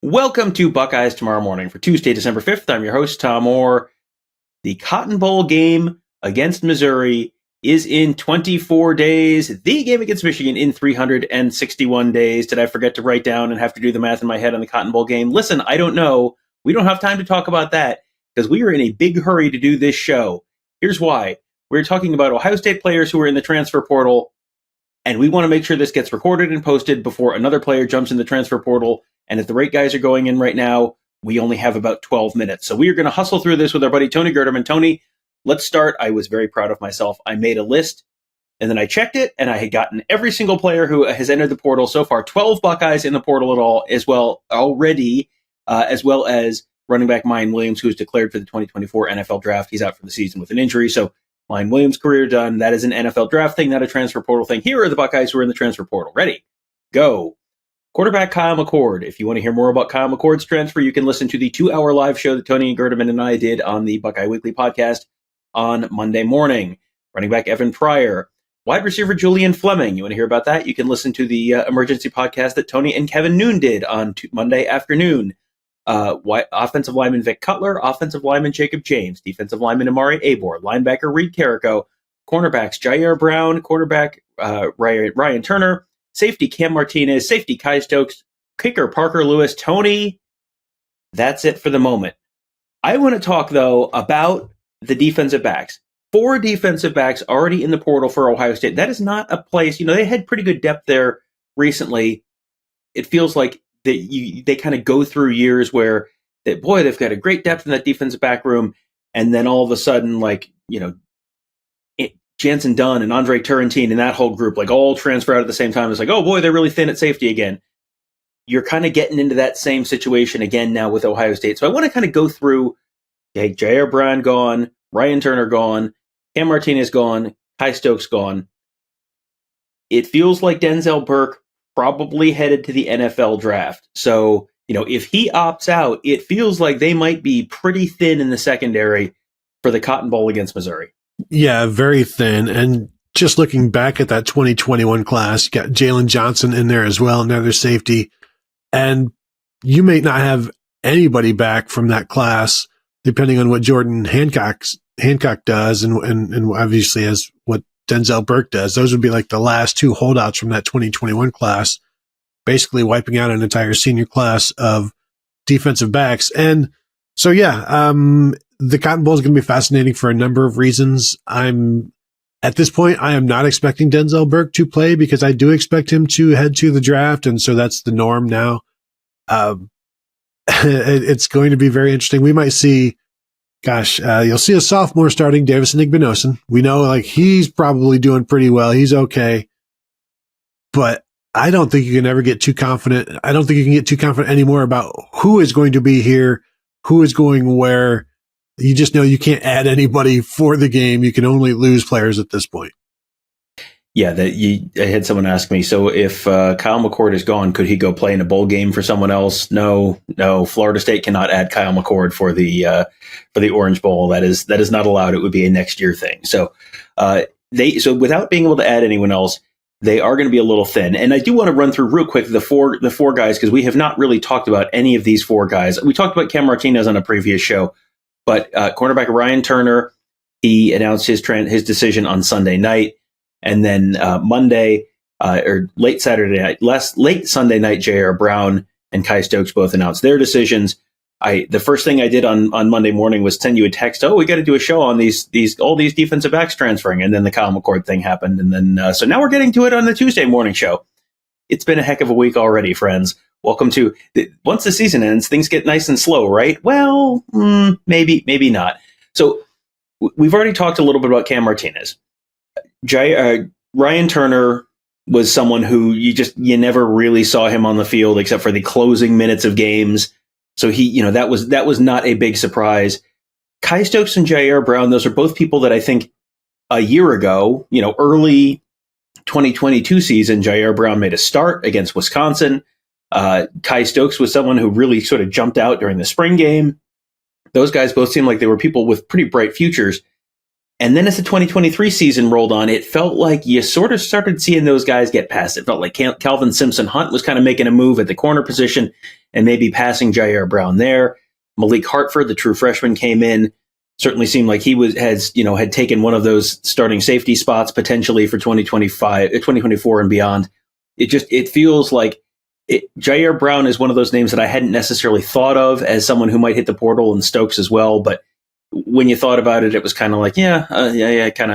Welcome to Buckeyes Tomorrow Morning for Tuesday, December 5th. I'm your host, Tom Orr. The Cotton Bowl game against Missouri is in 24 days. The game against Michigan in 361 days. Did I forget to write down and have to do the math in my head on the Cotton Bowl game? Listen, I don't know. We don't have time to talk about that because we are in a big hurry to do this show. Here's why. We're talking about Ohio State players who are in the transfer portal, and we want to make sure this gets recorded and posted before another player jumps in the transfer portal. And if the right guys are going in right now, we only have about 12 minutes. So we are going to hustle through this with our buddy Tony Gerdeman. Tony, let's start. I was very proud of myself. I made a list, and then I checked it, and I had gotten every single player who has entered the portal so far. 12 Buckeyes in the portal at all as well already, as well as running back Mine Williams, who's declared for the 2024 NFL draft. He's out for the season with an injury, so Mine Williams' career done. That is an NFL draft thing, not a transfer portal thing. Here are the Buckeyes who are in the transfer portal. Ready? Go. Quarterback Kyle McCord. If you want to hear more about Kyle McCord's transfer, you can listen to the 2-hour live show that Tony Gerdeman and I did on the Buckeye Weekly podcast on Monday morning. Running back Evan Pryor. Wide receiver Julian Fleming. You want to hear about that? You can listen to the emergency podcast that Tony and Kevin Noon did on Monday afternoon. Offensive lineman Vic Cutler. Offensive lineman Jacob James. Defensive lineman Amari Abor. Linebacker Reed Carrico. Cornerbacks Jyaire Brown. Quarterback Ryan Turner. Safety Cam Martinez, safety Kye Stokes, kicker Parker Lewis. Tony, that's it for the moment. I want to talk, though, about the defensive backs. 4 defensive backs already in the portal for Ohio State. That is not a place, they had pretty good depth there recently. It feels like they kind of go through years where, they've got a great depth in that defensive back room, and then all of a sudden, Jansen Dunn and Andre Turrentine and that whole group, all transfer out at the same time. It's oh boy, they're really thin at safety again. You're kind of getting into that same situation again now with Ohio State. So I want to kind of go through, Jyaire Brown gone, Ryan Turner gone, Cam Martinez gone, Kye Stokes gone. It feels like Denzel Burke probably headed to the NFL draft. So, if he opts out, it feels like they might be pretty thin in the secondary for the Cotton Bowl against Missouri. Yeah, very thin. And just looking back at that 2021 class, you got Jalen Johnson in there as well, another safety. And you may not have anybody back from that class, depending on what Jordan Hancock does and obviously as what Denzel Burke does. Those would be the last 2 holdouts from that 2021 class, basically wiping out an entire senior class of defensive backs. And so, the Cotton Bowl is going to be fascinating for a number of reasons. At this point, I am not expecting Denzel Burke to play because I do expect him to head to the draft. And so that's the norm now. It's going to be very interesting. We might see, you'll see a sophomore starting, Davison Igbinosun. We know he's probably doing pretty well. He's okay. But I don't think you can ever get too confident. I don't think you can get too confident anymore about who is going to be here, who is going where. You just know you can't add anybody for the game. You can only lose players at this point. Yeah, I had someone ask me, so if Kyle McCord is gone, could he go play in a bowl game for someone else? No. Florida State cannot add Kyle McCord for the Orange Bowl. That is not allowed. It would be a next year thing. So so without being able to add anyone else, they are going to be a little thin. And I do want to run through real quick the four guys because we have not really talked about any of these 4 guys. We talked about Cam Martinez on a previous show. But cornerback Ryan Turner, he announced his decision on Sunday night, and then Monday or late Sunday night, Jyaire Brown and Kye Stokes both announced their decisions. The first thing I did on Monday morning was send you a text. Oh, we got to do a show on all these defensive backs transferring, and then the Kyle McCord thing happened, and then so now we're getting to it on the Tuesday morning show. It's been a heck of a week already, friends. Welcome to once the season ends, things get nice and slow, right? Well, maybe not. So we've already talked a little bit about Cam Martinez. Ryan Turner was someone who you never really saw him on the field except for the closing minutes of games. So that was not a big surprise. Kye Stokes and Jyaire Brown, those are both people that I think a year ago, early 2022 season, Jyaire Brown made a start against Wisconsin. Kye Stokes was someone who really sort of jumped out during the spring game. Those guys both seemed like they were people with pretty bright futures. And then as the 2023 season rolled on, it felt like you sort of started seeing those guys get past. It felt like Calvin Simpson-Hunt was kind of making a move at the corner position. and maybe passing Jyaire Brown there. Malik Hartford, the true freshman, came in. Certainly seemed like he had taken one of those starting safety spots potentially for 2024 and beyond. It feels like Jyaire Brown is one of those names that I hadn't necessarily thought of as someone who might hit the portal, and Stokes as well. But when you thought about it, it was kind of like, I kind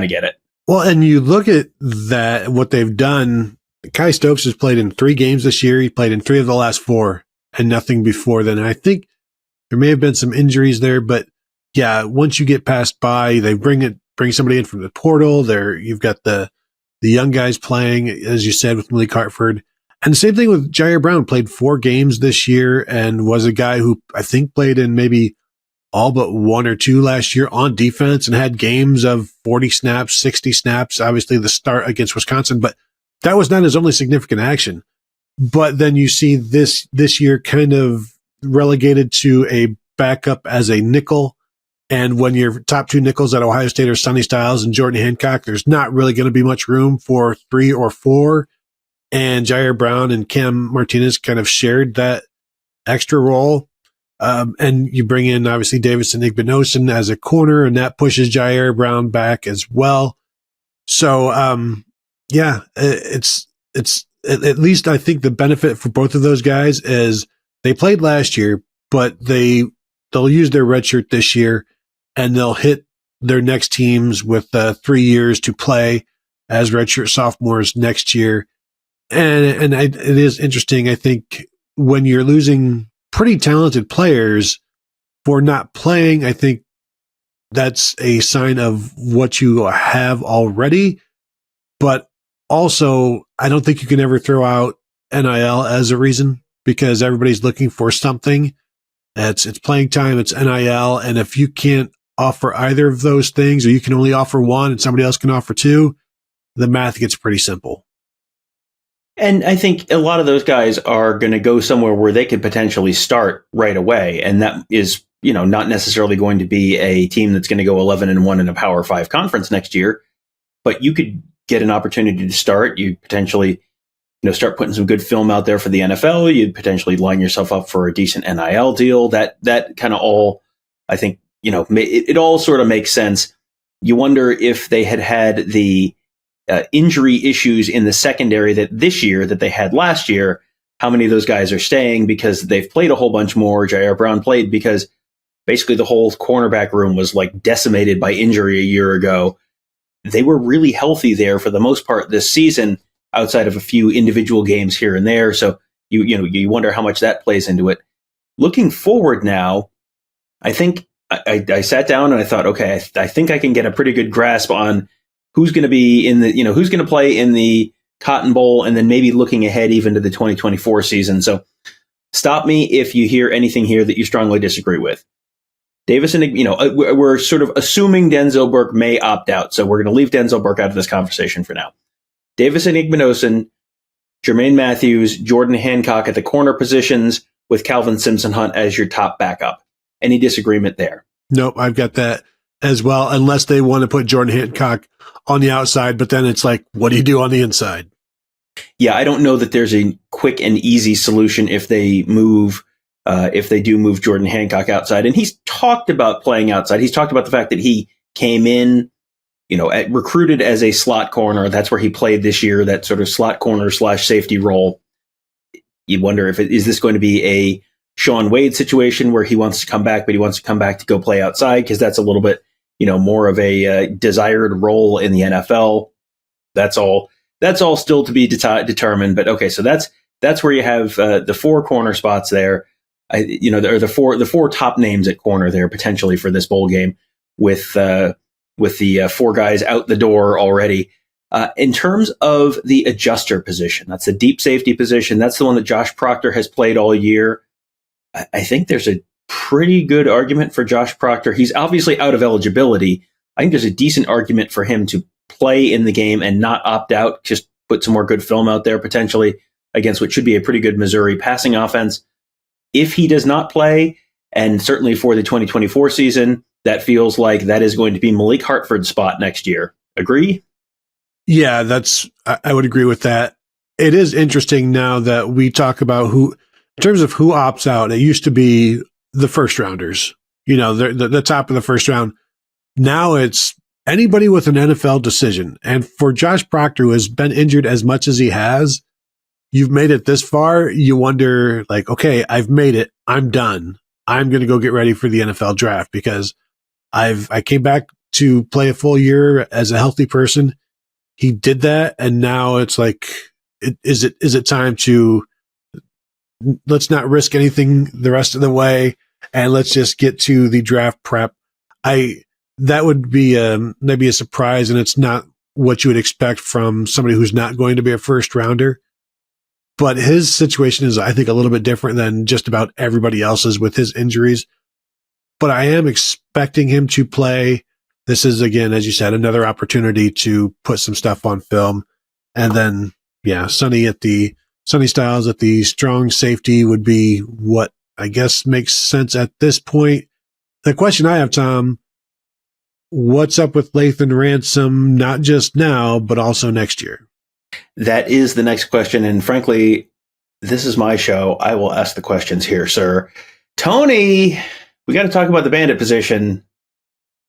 of get it. Well, and you look at that, what they've done. Kye Stokes has played in 3 games this year. He played in 3 of the last 4 and nothing before then. And I think there may have been some injuries there, but yeah, once you get past bye, they bring somebody in from the portal. You've got the young guys playing, as you said, with Malik Hartford. And the same thing with Jyaire Brown, played 4 games this year and was a guy who I think played in maybe all but 1 or 2 last year on defense and had games of 40 snaps, 60 snaps, obviously the start against Wisconsin, but that was not his only significant action. But then you see this year kind of relegated to a backup as a nickel. And when your top 2 nickels at Ohio State are Sonny Styles and Jordan Hancock, there's not really going to be much room for 3 or 4. And Jyaire Brown and Cam Martinez kind of shared that extra role. And you bring in obviously Davison Igbinosun as a corner, and that pushes Jyaire Brown back as well. So, it's at least I think the benefit for both of those guys is they played last year, but they'll use their red shirt this year, and they'll hit their next teams with 3 years to play as redshirt sophomores next year. And it is interesting, I think, when you're losing pretty talented players for not playing, I think that's a sign of what you have already. But also, I don't think you can ever throw out NIL as a reason, because everybody's looking for something. It's playing time, it's NIL, and if you can't offer either of those things, or you can only offer one and somebody else can offer 2, the math gets pretty simple. And I think a lot of those guys are going to go somewhere where they could potentially start right away. And that is, not necessarily going to be a team that's going to go 11-1 in a Power 5 conference next year. But you could get an opportunity to start. You potentially, start putting some good film out there for the NFL. You'd potentially line yourself up for a decent NIL deal. That kind of all, I think, it all sort of makes sense. You wonder if they had the injury issues in the secondary that this year that they had last year, how many of those guys are staying because they've played a whole bunch more. Jyaire Brown played because basically the whole cornerback room was like decimated by injury a year ago. They were really healthy there for the most part this season, outside of a few individual games here and there. So you wonder how much that plays into it. Looking forward now, I think I sat down and I thought, okay, I think I can get a pretty good grasp on who's going to be in the, who's going to play in the Cotton Bowl, and then maybe looking ahead even to the 2024 season. So stop me if you hear anything here that you strongly disagree with. Davison, we're sort of assuming Denzel Burke may opt out. So we're going to leave Denzel Burke out of this conversation for now. Davison Igbinosun, Jermaine Matthews, Jordan Hancock at the corner positions, with Calvin Simpson-Hunt as your top backup. Any disagreement there? Nope, I've got that as well, unless they want to put Jordan Hancock on the outside, but then it's like, what do you do on the inside? Yeah, I don't know that there's a quick and easy solution if they do move Jordan Hancock outside. And he's talked about playing outside. He's talked about the fact that he came in, recruited as a slot corner. That's where he played this year, that sort of slot corner / safety role. You wonder is this going to be a Sean Wade situation where he wants to come back, but he wants to come back to go play outside, because that's a little bit, more of a desired role in the NFL. That's all still to be determined. But okay, so that's where you have the 4 corner spots there. There are the four top names at corner there potentially for this bowl game, with the 4 guys out the door already. In terms of the adjuster position, that's the deep safety position. That's the one that Josh Proctor has played all year. I think there's a pretty good argument for Josh Proctor. He's obviously out of eligibility. I think there's a decent argument for him to play in the game and not opt out, just put some more good film out there potentially against what should be a pretty good Missouri passing offense. If he does not play, and certainly for the 2024 season, that feels like that is going to be Malik Hartford's spot next year. Agree? Yeah, I would agree with that. It is interesting now that we talk about in terms of who opts out, it used to be the first rounders, the top of the first round. Now it's anybody with an NFL decision. And for Josh Proctor, who has been injured as much as he has, you've made it this far. You wonder, like, okay, I've made it. I'm done. I'm going to go get ready for the NFL draft because I came back to play a full year as a healthy person. He did that. And now it's like, is it time to, let's not risk anything the rest of the way. And let's just get to the draft prep. That would be maybe a surprise, and it's not what you would expect from somebody who's not going to be a first rounder. But his situation is, I think, a little bit different than just about everybody else's with his injuries. But I am expecting him to play. This is, again, as you said, another opportunity to put some stuff on film. And then, Sonny Styles at the strong safety would be what I guess makes sense at this point. The question I have, Tom, what's up with Lathan Ransom, not just now, but also next year? That is the next question. And frankly, this is my show. I will ask the questions here, sir. Tony, we got to talk about the bandit position.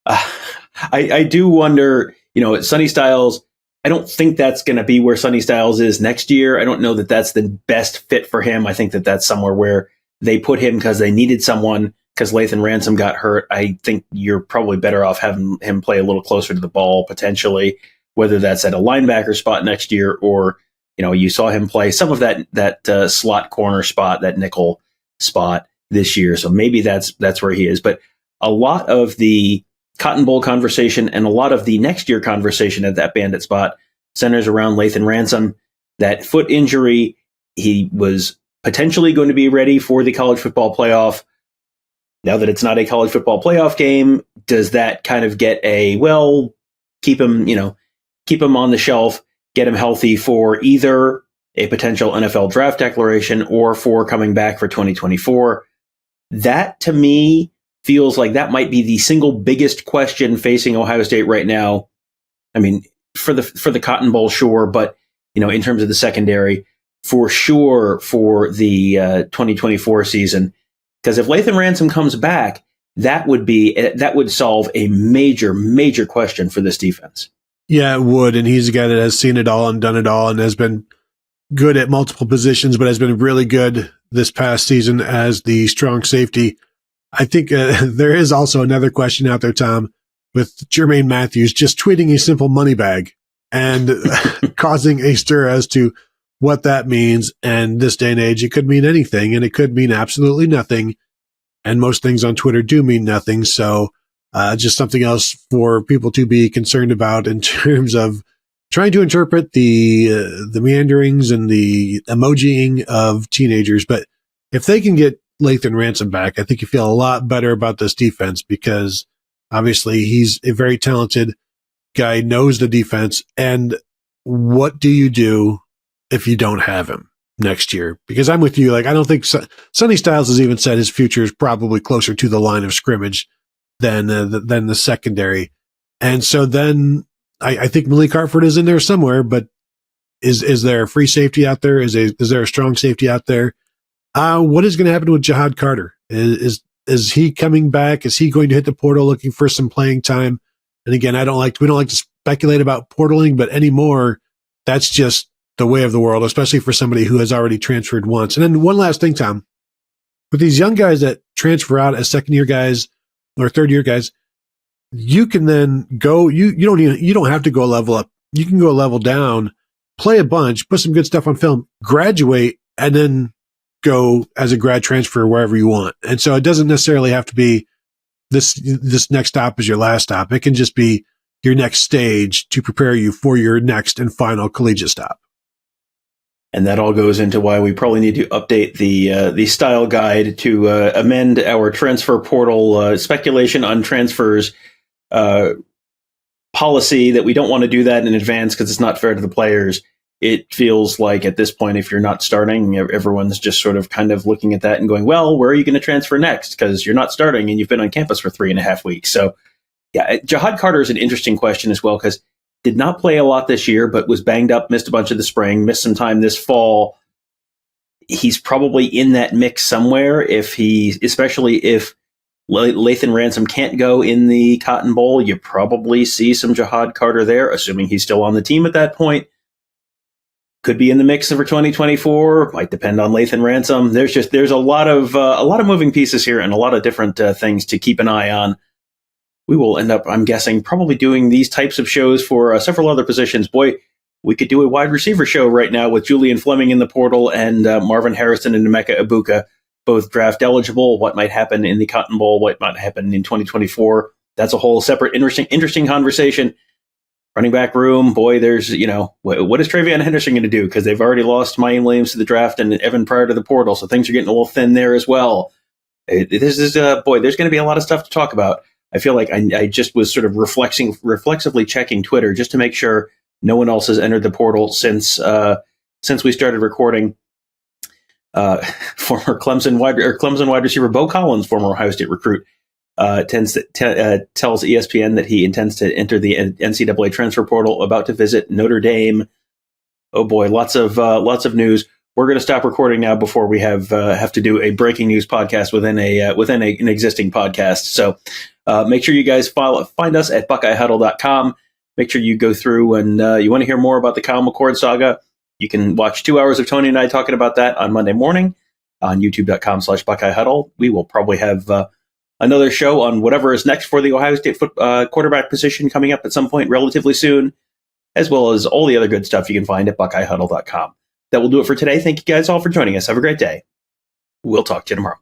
I do wonder, Sonny Styles, I don't think that's going to be where Sonny Styles is next year. I don't know that that's the best fit for him. I think that that's somewhere where they put him because they needed someone, because Lathan Ransom got hurt. I think you're probably better off having him play a little closer to the ball, potentially, whether that's at a linebacker spot next year or, you saw him play some of that slot corner spot, that nickel spot this year. So maybe that's where he is. But a lot of the Cotton Bowl conversation and a lot of the next year conversation at that bandit spot centers around Lathan Ransom. That foot injury, he was potentially going to be ready for the college football playoff. Now that it's not a college football playoff game, does that kind of get keep him on the shelf, get him healthy for either a potential NFL draft declaration or for coming back for 2024? That, to me, feels like that might be the single biggest question facing Ohio State right now. I mean, for the Cotton Bowl, sure, but in terms of the secondary, for sure for the 2024 season. Because if Lathan Ransom comes back, that would solve a major, major question for this defense. Yeah, it would. And he's a guy that has seen it all and done it all and has been good at multiple positions, but has been really good this past season as the strong safety. I think there is also another question out there, Tom, with Jermaine Matthews just tweeting a simple money bag and causing a stir as to what that means. And this day and age, it could mean anything, and it could mean absolutely nothing. And most things on Twitter do mean nothing. So just something else for people to be concerned about in terms of trying to interpret the meanderings and the emojiing of teenagers. But if they can get Lathan Ransom back, I think you feel a lot better about this defense, because obviously he's a very talented guy, knows the defense. And what do you do if you don't have him next year? Because I'm with you. Like, I don't think Sonny Styles has even said his future is probably closer to the line of scrimmage than the secondary. And so then I think Malik Hartford is in there somewhere, but is there a free safety out there? Is there a strong safety out there? What is going to happen with Jihad Carter? Is he coming back? Is he going to hit the portal looking for some playing time? And again, we don't like to speculate about portaling, but anymore, that's just the way of the world, especially for somebody who has already transferred once. And then one last thing, Tom, with these young guys that transfer out as second year guys or third year guys, you can then go, you don't have to go level up. You can go level down, play a bunch, put some good stuff on film, graduate, and then go as a grad transfer wherever you want. And so it doesn't necessarily have to be this next stop is your last stop. It can just be your next stage to prepare you for your next and final collegiate stop. And that all goes into why we probably need to update the style guide to amend our transfer portal speculation on transfers policy, that we don't want to do that in advance because it's not fair to the players. It feels like at this point, if you're not starting, everyone's just sort of kind of looking at that and going, well, where are you going to transfer next? Because you're not starting and you've been on campus for 3.5 weeks. So yeah, Jihad Carter is an interesting question as well, because did not play a lot this year, but was banged up, missed a bunch of the spring, missed some time this fall. he's probably in that mix somewhere. Especially if Lathan Ransom can't go in the Cotton Bowl, you probably see some Jihad Carter there, assuming he's still on the team at that point. Could be in the mix for 2024. Might depend on Lathan Ransom. There's a lot of moving pieces here and a lot of different things to keep an eye on. We will end up, I'm guessing, probably doing these types of shows for several other positions. Boy, we could do a wide receiver show right now with Julian Fleming in the portal and Marvin Harrison and Emeka Ibuka, both draft eligible. What might happen in the Cotton Bowl? What might happen in 2024? That's a whole separate interesting conversation. Running back room, boy, there's, what is Travion Henderson going to do? Because they've already lost Mayan Williams to the draft and Evan Pryor to the portal, so things are getting a little thin there as well. There's going to be a lot of stuff to talk about. I feel like I just was sort of reflexively checking Twitter just to make sure no one else has entered the portal since we started recording. Former Clemson wide receiver Bo Collins, former Ohio State recruit, tells ESPN that he intends to enter the NCAA transfer portal, about to visit Notre Dame. Oh boy, lots of news. We're going to stop recording now before we have to do a breaking news podcast within an existing podcast. So make sure you guys find us at BuckeyeHuddle.com. Make sure you go through and you want to hear more about the Kyle McCord saga. You can watch 2 hours of Tony and I talking about that on Monday morning on youtube.com/BuckeyeHuddle. We will probably have another show on whatever is next for the Ohio State quarterback position coming up at some point relatively soon, as well as all the other good stuff you can find at BuckeyeHuddle.com. That will do it for today. Thank you guys all for joining us. Have a great day. We'll talk to you tomorrow.